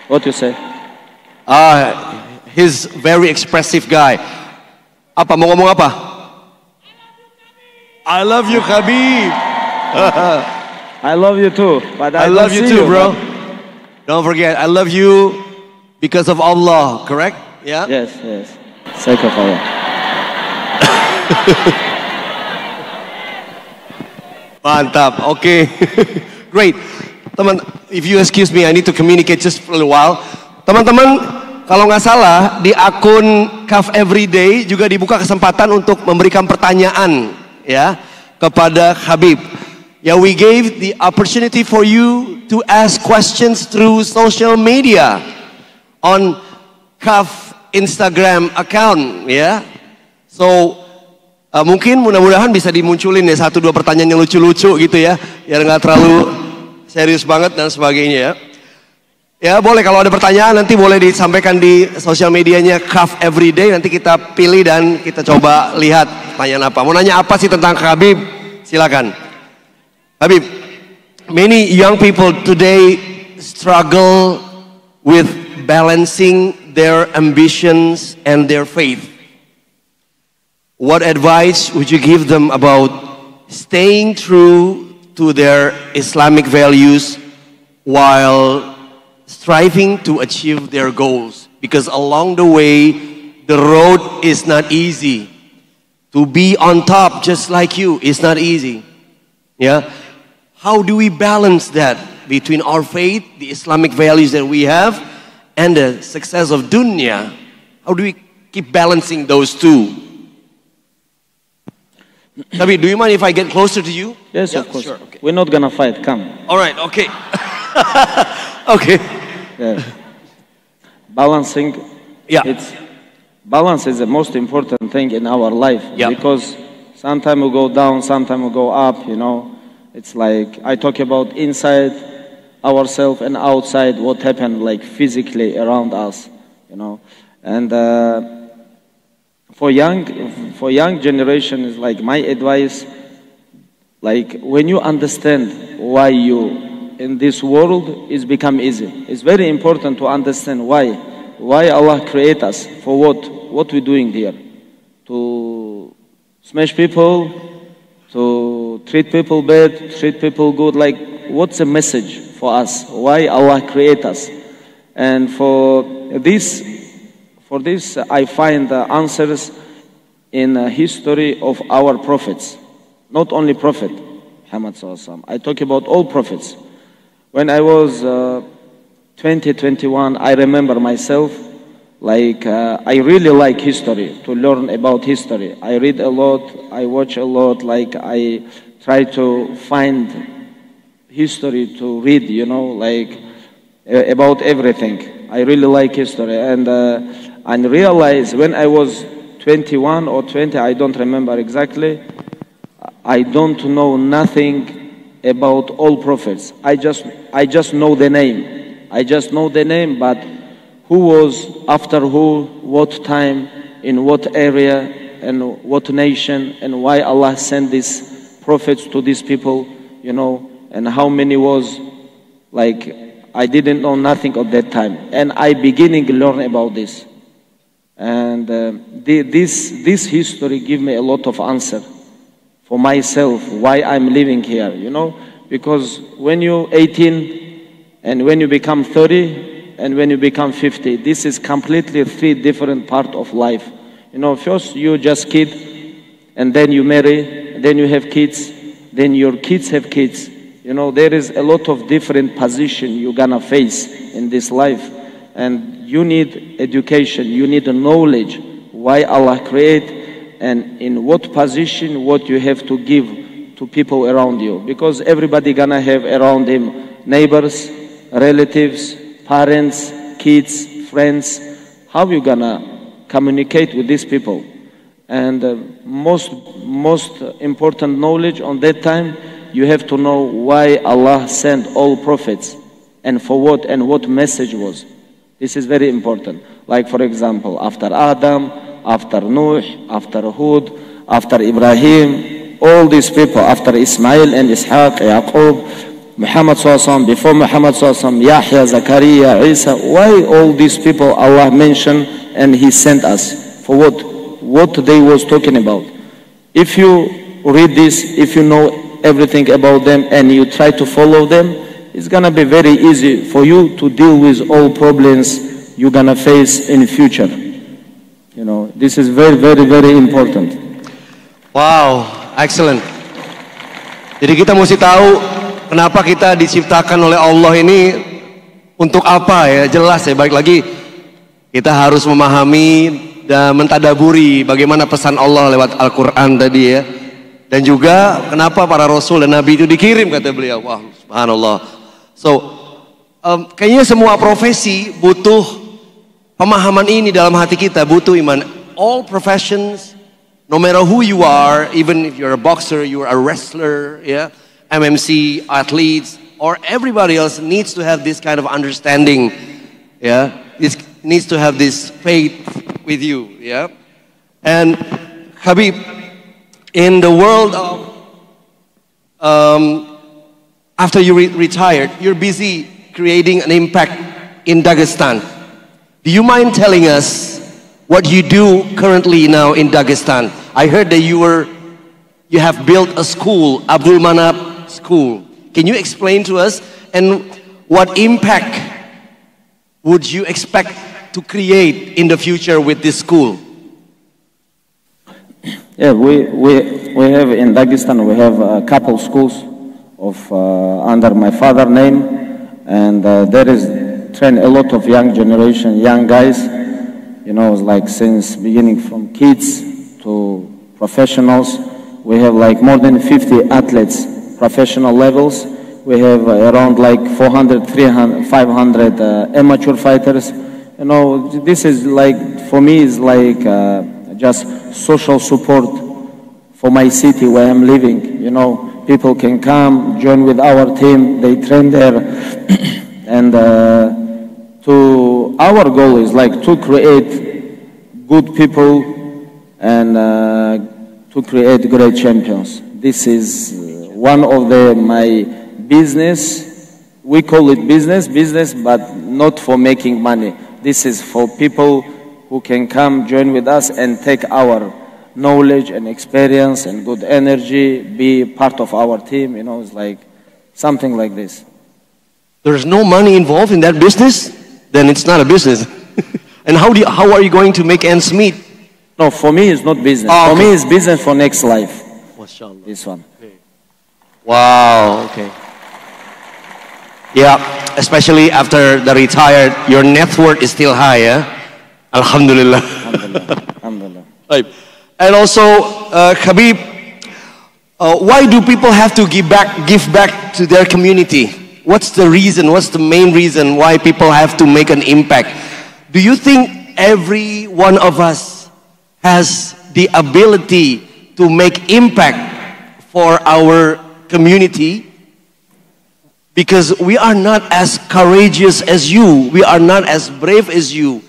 What you say? He's very expressive guy. Apa, mau ngomong apa? I love you, Khabib. I love you too. But I love you too, bro. Don't forget, I love you because of Allah, correct? Yeah? Yes, yes. Sake of Allah. Mantap, okay. Great. Teman, if you excuse me, I need to communicate just for a little while. Teman-teman, kalau nggak salah, di akun Kaf Everyday juga dibuka kesempatan untuk memberikan pertanyaan ya kepada Khabib. Ya, we gave the opportunity for you to ask questions through social media on Kaf Instagram account ya. So mungkin mudah-mudahan bisa dimunculin ya 1-2 pertanyaan yang lucu-lucu gitu ya, biar nggak terlalu serius banget dan sebagainya ya. Ya boleh, kalau ada pertanyaan nanti boleh disampaikan di sosial medianya Kaf Everyday, nanti kita pilih dan kita coba lihat pertanyaan apa. Mau nanya apa sih tentang Khabib? Silakan. Khabib, many young people today struggle with balancing their ambitions and their faith. What advice would you give them about staying true to their Islamic values while striving to achieve their goals? Because along the way, the road is not easy. To be on top just like you is not easy. Yeah. How do we balance that between our faith, the Islamic values that we have, and the success of dunia? How do we keep balancing those two? Nabi, do you mind if I get closer to you? Yes, yeah, of course. Sure, okay. We're not gonna fight, come. All right, okay. Okay. Yeah. Balancing, yeah. Balance is the most important thing in our life. Yeah. Because sometimes we go down, sometimes we go up, you know. It's like, I talk about inside ourselves and outside what happened like physically around us, you know. And for young generation is like my advice, like when you understand why you in this world, it's become easy. It's very important to understand why Allah create us, for what we're doing here. To smash people, to treat people bad, treat people good, like what's the message for us? Why Allah create us? And for this I find the answers in the history of our prophets. Not only Prophet Muhammad Sallallahu. I talk about all prophets. When I was 21, I remember myself, like I really like history, to learn about history. I read a lot, I watch a lot, like I try to find history to read, you know, like about everything. I really like history. And realize when I was 21 or 20, I don't remember exactly, I don't know nothing about all prophets. I just know the name. I just know the name, but who was after who, what time, in what area, and what nation, and why Allah sent these prophets to these people, you know, and how many was, like, I didn't know nothing at that time. And I beginning to learn about this. And this history give me a lot of answer for myself, why I'm living here, you know, because when you're 18 and when you become 30, and when you become 50, this is completely 3 different parts of life. You know, first you just kid, and then you marry, then you have kids, then your kids have kids. You know, there is a lot of different position you're gonna face in this life. And you need education, you need knowledge, why Allah create, and in what position, what you have to give to people around you. Because everybody gonna have around him neighbors, relatives, parents, kids, friends. How you gonna communicate with these people? And most important knowledge on that time, you have to know why Allah sent all prophets and for what and what message was. This is very important. Like for example, after Adam, after Nuh, after Hud, after Ibrahim, all these people, after Ismail and Ishaq, Yaqub, Muhammad SAW, before Muhammad SAW, Yahya, Zakaria, Isa. Why all these people Allah mentioned and He sent us? For what? What they was talking about. If you read this, if you know everything about them and you try to follow them, it's gonna be very easy for you to deal with all problems you're gonna face in the future. You know, this is very, very, very important. Wow, excellent. Jadi kita mesti tahu kenapa kita diciptakan oleh Allah ini untuk apa ya, jelas ya, balik lagi kita harus memahami dan mentadaburi bagaimana pesan Allah lewat Al-Quran tadi ya. Dan juga kenapa para Rasul dan Nabi itu dikirim, kata beliau. Wah, subhanallah. So, kayaknya semua profesi butuh pemahaman ini dalam hati kita, butuh iman. All professions, no matter who you are, even if you're a boxer, you're a wrestler, yeah, MMC, athletes, or everybody else needs to have this kind of understanding, yeah. This needs to have this faith with you, yeah. And Khabib, in the world of after you retired, you're busy creating an impact in Dagestan. Do you mind telling us what you do currently now in Dagestan? I heard that you have built a school, Abdulmanap School. Can you explain to us, and what impact would you expect to create in the future with this school? Yeah, we have in Dagestan, we have a couple schools of under my father's name, and there is train a lot of young generation, young guys, you know, like since beginning from kids to professionals. We have like more than 50 athletes, professional levels. We have around like 400, 300, 500 amateur fighters. You know, this is like, for me, is like just social support for my city where I'm living. You know, people can come, join with our team, they train there. And our goal is like to create good people and to create great champions. This is one of my business. We call it business, but not for making money. This is for people who can come, join with us, and take our knowledge and experience and good energy, be part of our team. You know, it's like something like this. There's no money involved in that business? Then it's not a business. And how are you going to make ends meet? No, for me it's not business. Oh, for okay. me it's business for next life. Mashallah. This one. Okay. Wow, okay. Yeah, especially after the retired, your net worth is still high, yeah? Alhamdulillah. Alhamdulillah. Right. And also, Khabib, why do people have to give back to their community? What's the reason? What's the main reason why people have to make an impact? Do you think every one of us has the ability to make impact for our community? Because we are not as courageous as you. We are not as brave as you.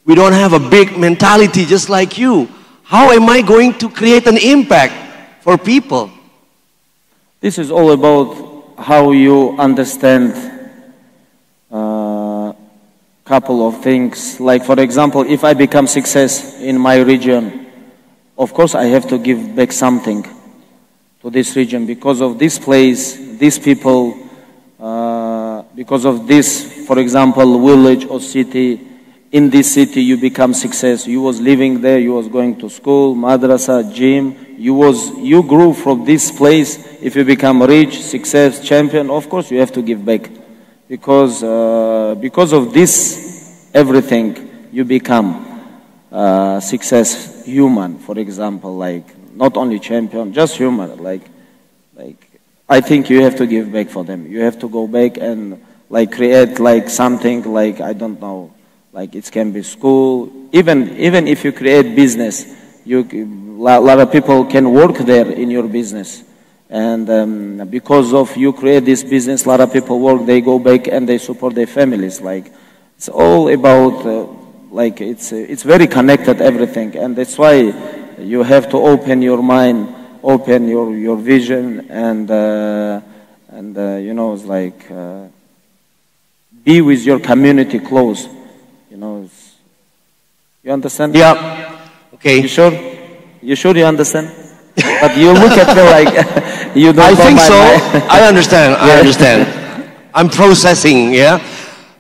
We don't have a big mentality just like you. How am I going to create an impact for people? This is all about how you understand couple of things. Like, for example, if I become success in my region, of course I have to give back something to this region because of this place, these people, because of this, for example, village or city. In this city you become success. You was living there, you was going to school, madrasa, gym. You grew from this place. If you become rich, success, champion, of course you have to give back. Because of this, everything, you become success human, for example, like not only champion, just human. Like I think you have to give back for them. You have to go back and like create like something like, I don't know, like it can be school. Even if you create business, a lot of people can work there in your business. And because of you create this business, a lot of people work, they go back and they support their families. Like it's all about, like it's very connected, everything. And that's why you have to open your mind, open your vision, and and it's like be with your community close. You understand? Yeah. Okay. You sure? You sure you understand? But you look at me like you don't. I think so. I understand. I understand. I'm processing, ya.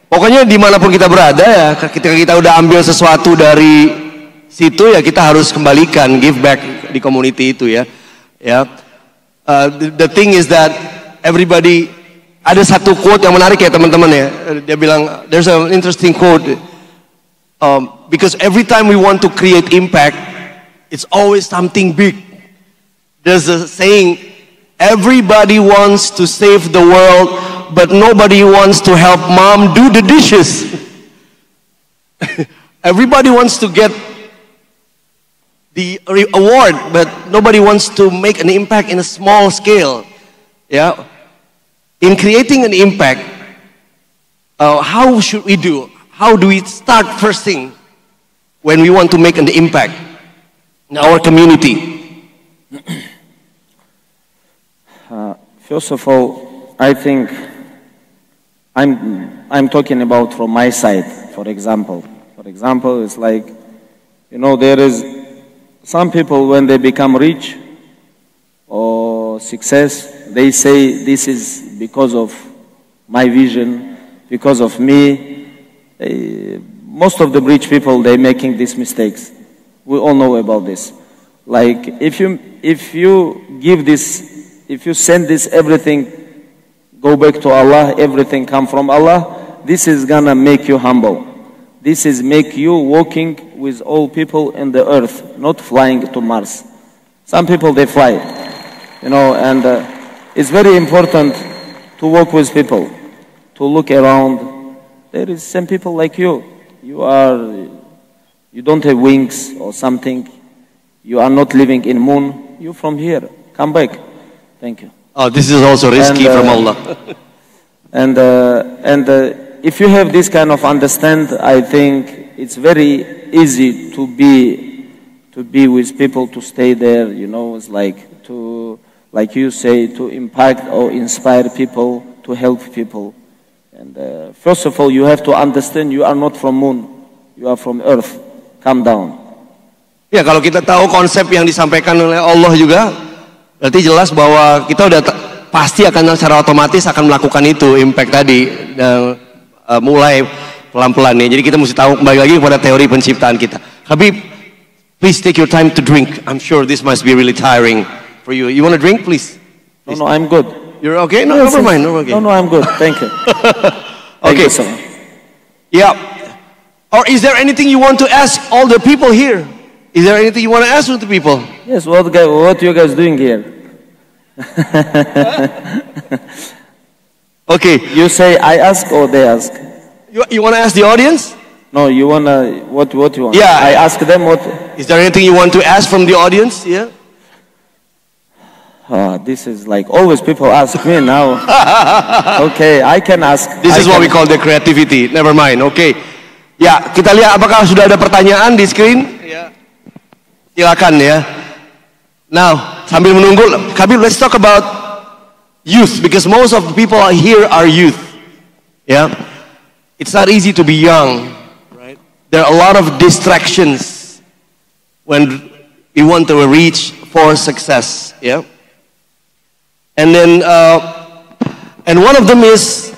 Pokoknya dimanapun kita berada ya, ketika kita udah ambil sesuatu dari situ ya kita harus kembalikan, give back di community itu ya. Ya. The thing is that everybody, ada satu quote yang menarik ya teman-teman ya. Dia bilang there's an interesting quote. Because every time we want to create impact, it's always something big. There's a saying, everybody wants to save the world, but nobody wants to help mom do the dishes. Everybody wants to get the award, but nobody wants to make an impact in a small scale. Yeah. In creating an impact, how should we do? How do we start first thing when we want to make an impact in our community? First of all, I think I'm talking about from my side. For example, it's like, there is some people when they become rich or success, they say this is because of my vision, because of me. Most of the rich people, they're making these mistakes. We all know about this. Like if you give this, if you send this everything, go back to Allah, everything come from Allah, this is gonna make you humble. This is make you walking with all people in the earth, not flying to Mars. Some people, they fly, and it's very important to walk with people, to look around. There is some people like you. You don't have wings or something. You are not living in moon. You from here. Come back. Thank you. Oh, this is also risky from Allah. and if you have this kind of understand, I think it's very easy to be with people, to stay there. It's like like you say, to impact or inspire people, to help people. And first of all, you have to understand you are not from moon, you are from earth. Calm down. Ya, kalau kita tahu konsep yang disampaikan oleh Allah juga, berarti jelas bahwa kita udah pasti akan secara otomatis akan melakukan itu, impact tadi, dan mulai pelan-pelan ya. Jadi kita mesti tahu kembali lagi kepada teori penciptaan kita. Habib, please take your time to drink. I'm sure this must be really tiring for you. You want to drink, please? No, I'm good. You're okay? No, never mind. No, okay. No, I'm good. Thank you. Okay. Thank you, yeah. Or is there anything you want to ask all the people here? Is there anything you want to ask to the people? Yes. What you guys doing here? Okay. You say I ask or they ask? You want to ask the audience? No, you wanna what you want? Yeah. I ask them what. Is there anything you want to ask from the audience? Yeah. This is like always people ask me now. Okay, I can ask. This is what we call the creativity. Never mind. Okay. Ya, kita lihat apakah sudah ada pertanyaan di screen. Ya. Silakan ya. Now, sambil menunggu, Khabib, let's talk about youth because most of the people here are youth. Yeah. It's not easy to be young. Right. There are a lot of distractions when we want to reach for success. Yeah. And then, and one of them is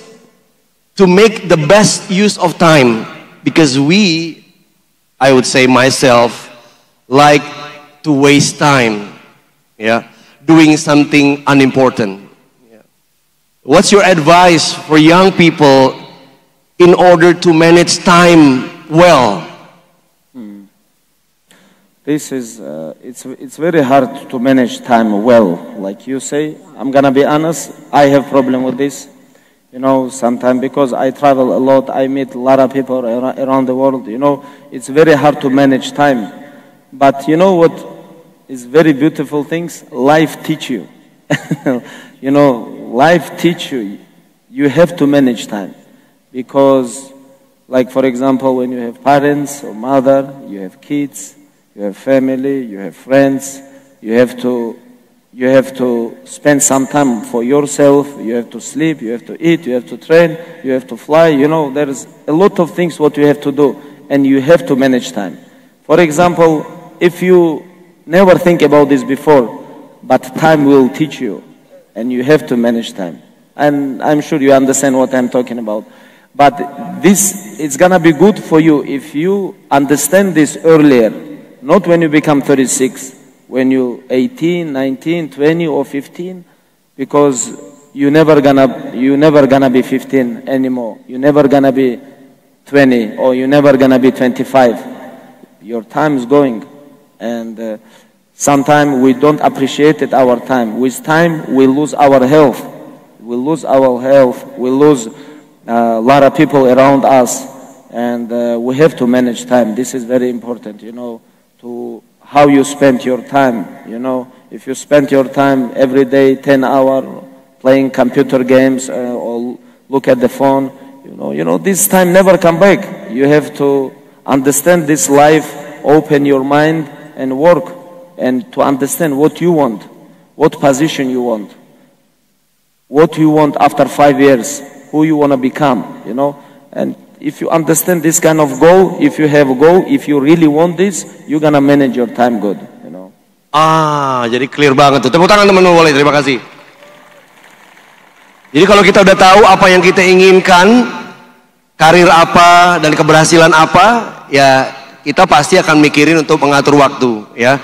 to make the best use of time, because I would say myself, like to waste time, yeah, doing something unimportant. Yeah. What's your advice for young people in order to manage time well? This is, it's very hard to manage time well. Like you say, I'm gonna be honest, I have problem with this. Sometimes because I travel a lot, I meet a lot of people around the world. It's very hard to manage time. But you know what is very beautiful things? Life teach you. Life teach you. You have to manage time. Because, like for example, when you have parents or mother, you have kids, you have family, you have friends, you have to You have to spend some time for yourself. You have to sleep, you have to eat, you have to train, you have to fly. You know, there's a lot of things what you have to do, and you have to manage time. For example, if you never think about this before, but time will teach you, and you have to manage time. And I'm sure you understand what I'm talking about. But this, it's gonna be good for you if you understand this earlier, not when you become 36, when you're 18, 19, 20, or 15, because you're never gonna be 15 anymore. You're never gonna be 20, or you're never gonna be 25. Your time is going, and sometimes we don't appreciate it, our time. With time, we lose our health. We lose our health. We lose a lot of people around us, and we have to manage time. This is very important, you know, to how you spend your time. You know, if you spend your time every day 10 hours playing computer games or look at the phone, you know, this time never come back. You have to understand this life, open your mind and work, and to understand what you want, what position you want, what you want after 5 years, who you want to become, you know. And if you understand this kind of goal, if you have a goal, if you really want this, you're gonna manage your time good, you know. Jadi clear banget tuh. Tepuk tangan teman-teman boleh, terima kasih. Jadi kalau kita udah tahu apa yang kita inginkan, karir apa dan keberhasilan apa, ya kita pasti akan mikirin untuk mengatur waktu, ya.